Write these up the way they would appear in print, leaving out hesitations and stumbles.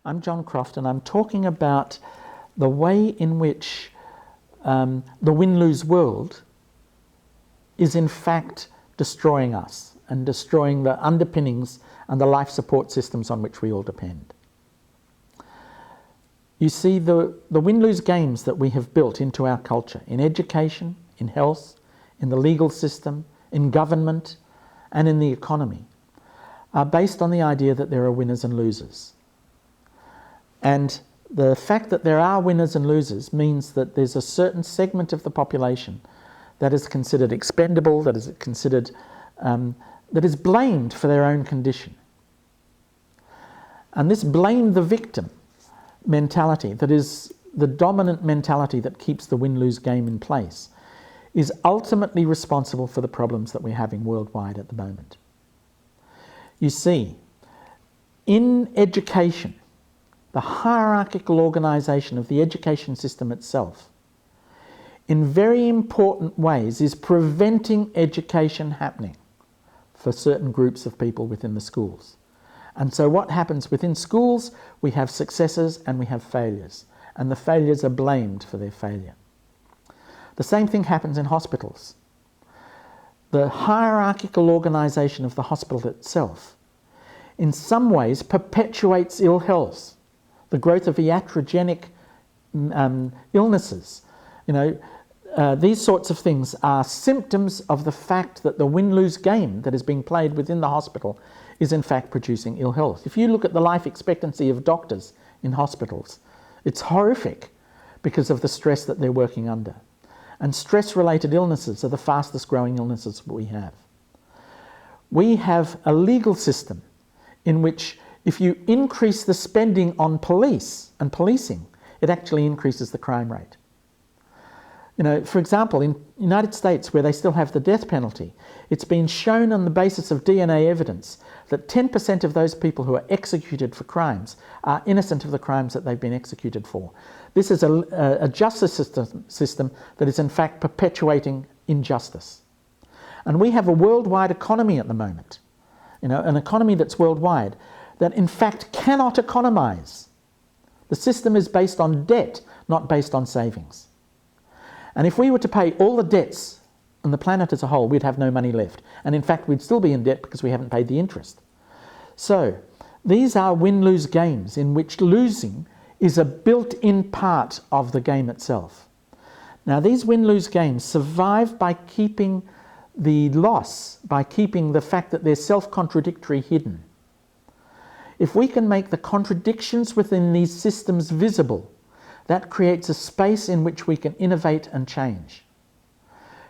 I'm John Croft, and I'm talking about the way in which the win-lose world is in fact destroying us and destroying the underpinnings and the life support systems on which we all depend. You see, the win-lose games that we have built into our culture, in education, in health, in the legal system, in government, and in the economy, are based on the idea that there are winners and losers. And the fact that there are winners and losers means that there's a certain segment of the population that is considered expendable, that is considered, that is blamed for their own condition. And this blame the victim mentality, that is the dominant mentality that keeps the win-lose game in place, is ultimately responsible for the problems that we're having worldwide at the moment. You see, in education, the hierarchical organisation of the education system itself, in very important ways, is preventing education happening for certain groups of people within the schools. And so what happens within schools, we have successes and we have failures, and the failures are blamed for their failure. The same thing happens in hospitals. The hierarchical organisation of the hospital itself, in some ways, perpetuates ill health, the growth of iatrogenic illnesses. These sorts of things are symptoms of the fact that the win-lose game that is being played within the hospital is in fact producing ill health. If you look at the life expectancy of doctors in hospitals, it's horrific because of the stress that they're working under. And stress-related illnesses are the fastest growing illnesses we have. We have a legal system in which if you increase the spending on police and policing, it actually increases the crime rate. For example, in the United States, where they still have the death penalty, it's been shown on the basis of DNA evidence that 10% of those people who are executed for crimes are innocent of the crimes that they've been executed for. This is a justice system that is in fact perpetuating injustice. And we have a worldwide economy at the moment, an economy that's worldwide, that in fact cannot economize. The system is based on debt, not based on savings. And if we were to pay all the debts on the planet as a whole, we'd have no money left. And in fact, we'd still be in debt because we haven't paid the interest. So these are win-lose games in which losing is a built-in part of the game itself. Now, these win-lose games survive by keeping the loss, by keeping the fact that they're self-contradictory hidden. If we can make the contradictions within these systems visible, that creates a space in which we can innovate and change.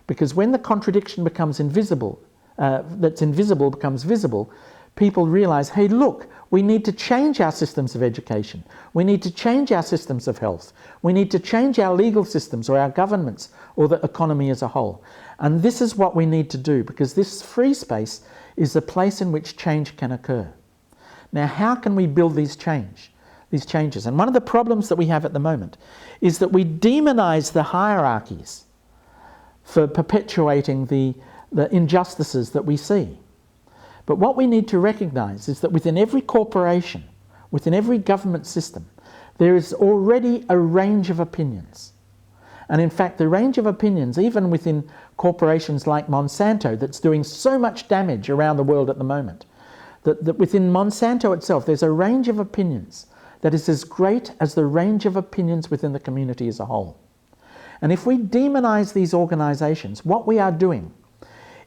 Because when the contradiction becomes invisible, that's invisible becomes visible, people realise, hey, look, we need to change our systems of education. We need to change our systems of health. We need to change our legal systems or our governments or the economy as a whole. And this is what we need to do, because this free space is the place in which change can occur. Now, how can we build these changes? And one of the problems that we have at the moment is that we demonise the hierarchies for perpetuating the injustices that we see. But what we need to recognise is that within every corporation, within every government system, there is already a range of opinions. And in fact, the range of opinions, even within corporations like Monsanto, that's doing so much damage around the world at the moment, that within Monsanto itself, there's a range of opinions that is as great as the range of opinions within the community as a whole. And if we demonise these organisations, what we are doing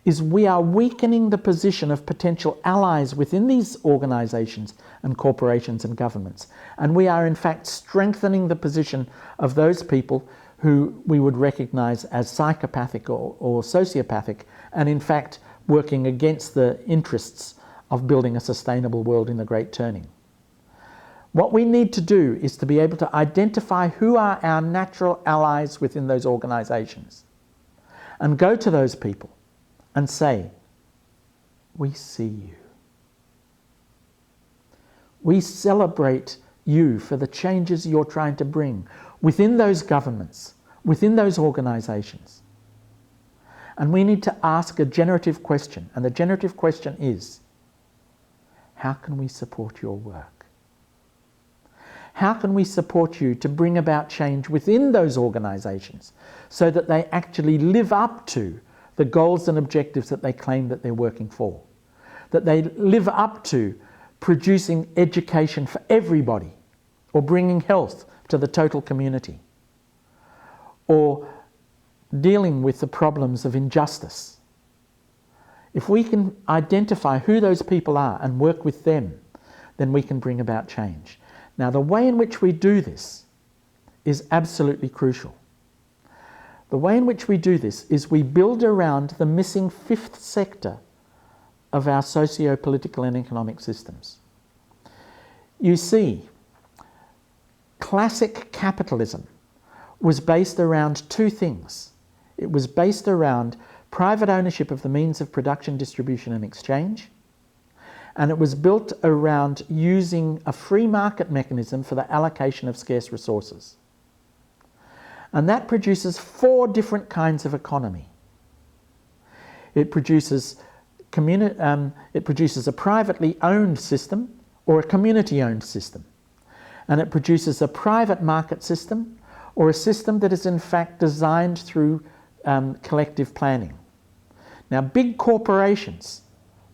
is we are weakening the position of potential allies within these organisations and corporations and governments. And we are in fact strengthening the position of those people who we would recognise as psychopathic or sociopathic, and in fact working against the interests of building a sustainable world in the Great Turning. What we need to do is to be able to identify who are our natural allies within those organisations and go to those people and say, we see you. We celebrate you for the changes you're trying to bring within those governments, within those organisations. And we need to ask a generative question, and the generative question is, how can we support your work? How can we support you to bring about change within those organisations so that they actually live up to the goals and objectives that they claim that they're working for? That they live up to producing education for everybody, or bringing health to the total community, or dealing with the problems of injustice. If we can identify who those people are and work with them, then we can bring about change. Now, the way in which we do this is absolutely crucial. The way in which we do this is we build around the missing fifth sector of our socio-political and economic systems. You see, classic capitalism was based around two things. It was based around private ownership of the means of production, distribution and exchange, and it was built around using a free market mechanism for the allocation of scarce resources. And that produces four different kinds of economy. It produces a privately owned system or a community-owned system. And it produces a private market system or a system that is in fact designed through collective planning. Now, big corporations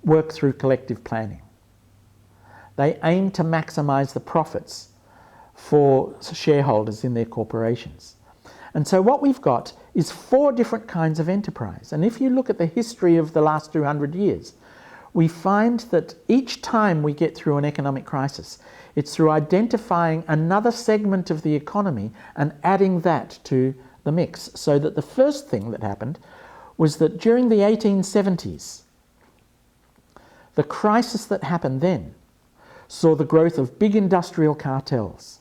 work through collective planning. They aim to maximise the profits for shareholders in their corporations. And so what we've got is four different kinds of enterprise. And if you look at the history of the last 200 years, we find that each time we get through an economic crisis, it's through identifying another segment of the economy and adding that to the mix. So that the first thing that happened was that during the 1870s, the crisis that happened then saw the growth of big industrial cartels.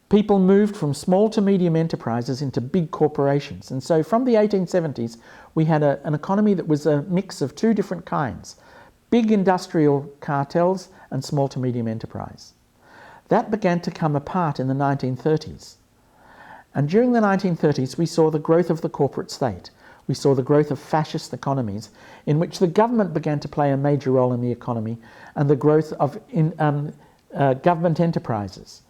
People moved from small to medium enterprises into big corporations. And so from the 1870s, we had an economy that was a mix of two different kinds: big industrial cartels and small to medium enterprise. That began to come apart in the 1930s. And during the 1930s, we saw the growth of the corporate state. We saw the growth of fascist economies in which the government began to play a major role in the economy, and the growth of government enterprises.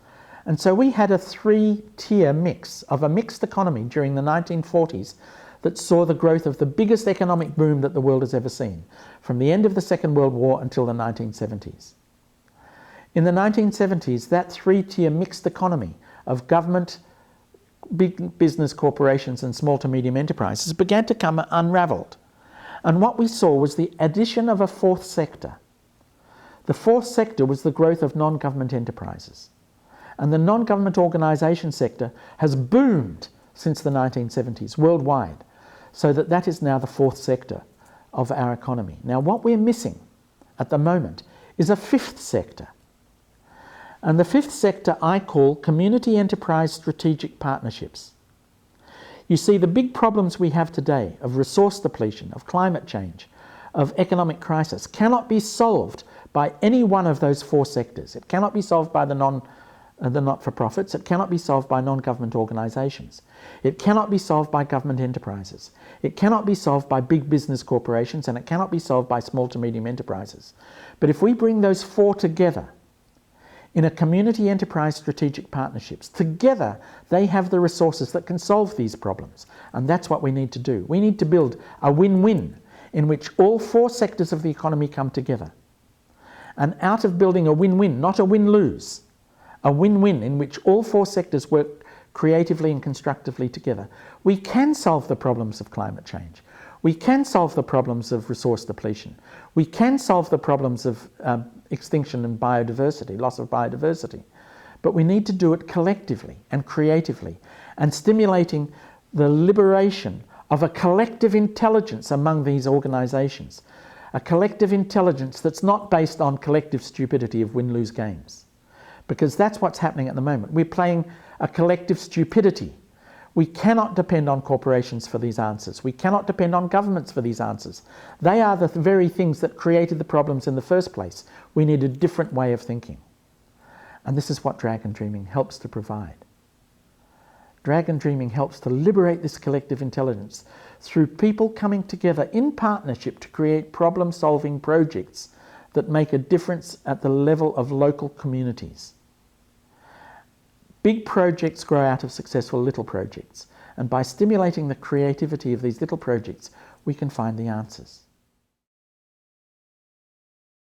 And so we had a three-tier mix of a mixed economy during the 1940s that saw the growth of the biggest economic boom that the world has ever seen, from the end of the Second World War until the 1970s. In the 1970s, that three-tier mixed economy of government, big business corporations and small to medium enterprises began to come unravelled. And what we saw was the addition of a fourth sector. The fourth sector was the growth of non-government enterprises. And the non-government organisation sector has boomed since the 1970s worldwide, so that is now the fourth sector of our economy. Now, what we're missing at the moment is a fifth sector. And the fifth sector I call community enterprise strategic partnerships. You see, the big problems we have today of resource depletion, of climate change, of economic crisis cannot be solved by any one of those four sectors. It cannot be solved by the not-for-profits. It cannot be solved by non-government organisations. It cannot be solved by government enterprises. It cannot be solved by big business corporations, and it cannot be solved by small to medium enterprises. But if we bring those four together in a community enterprise strategic partnerships, together they have the resources that can solve these problems. And that's what we need to do. We need to build a win-win in which all four sectors of the economy come together. And out of building a win-win, not a win-lose, a win-win in which all four sectors work creatively and constructively together, we can solve the problems of climate change. We can solve the problems of resource depletion. We can solve the problems of extinction and biodiversity, loss of biodiversity. But we need to do it collectively and creatively, and stimulating the liberation of a collective intelligence among these organisations, a collective intelligence that's not based on collective stupidity of win-lose games. Because that's what's happening at the moment. We're playing a collective stupidity. We cannot depend on corporations for these answers. We cannot depend on governments for these answers. They are the very things that created the problems in the first place. We need a different way of thinking. And this is what Dragon Dreaming helps to provide. Dragon Dreaming helps to liberate this collective intelligence through people coming together in partnership to create problem-solving projects that make a difference at the level of local communities. Big projects grow out of successful little projects, and by stimulating the creativity of these little projects, we can find the answers.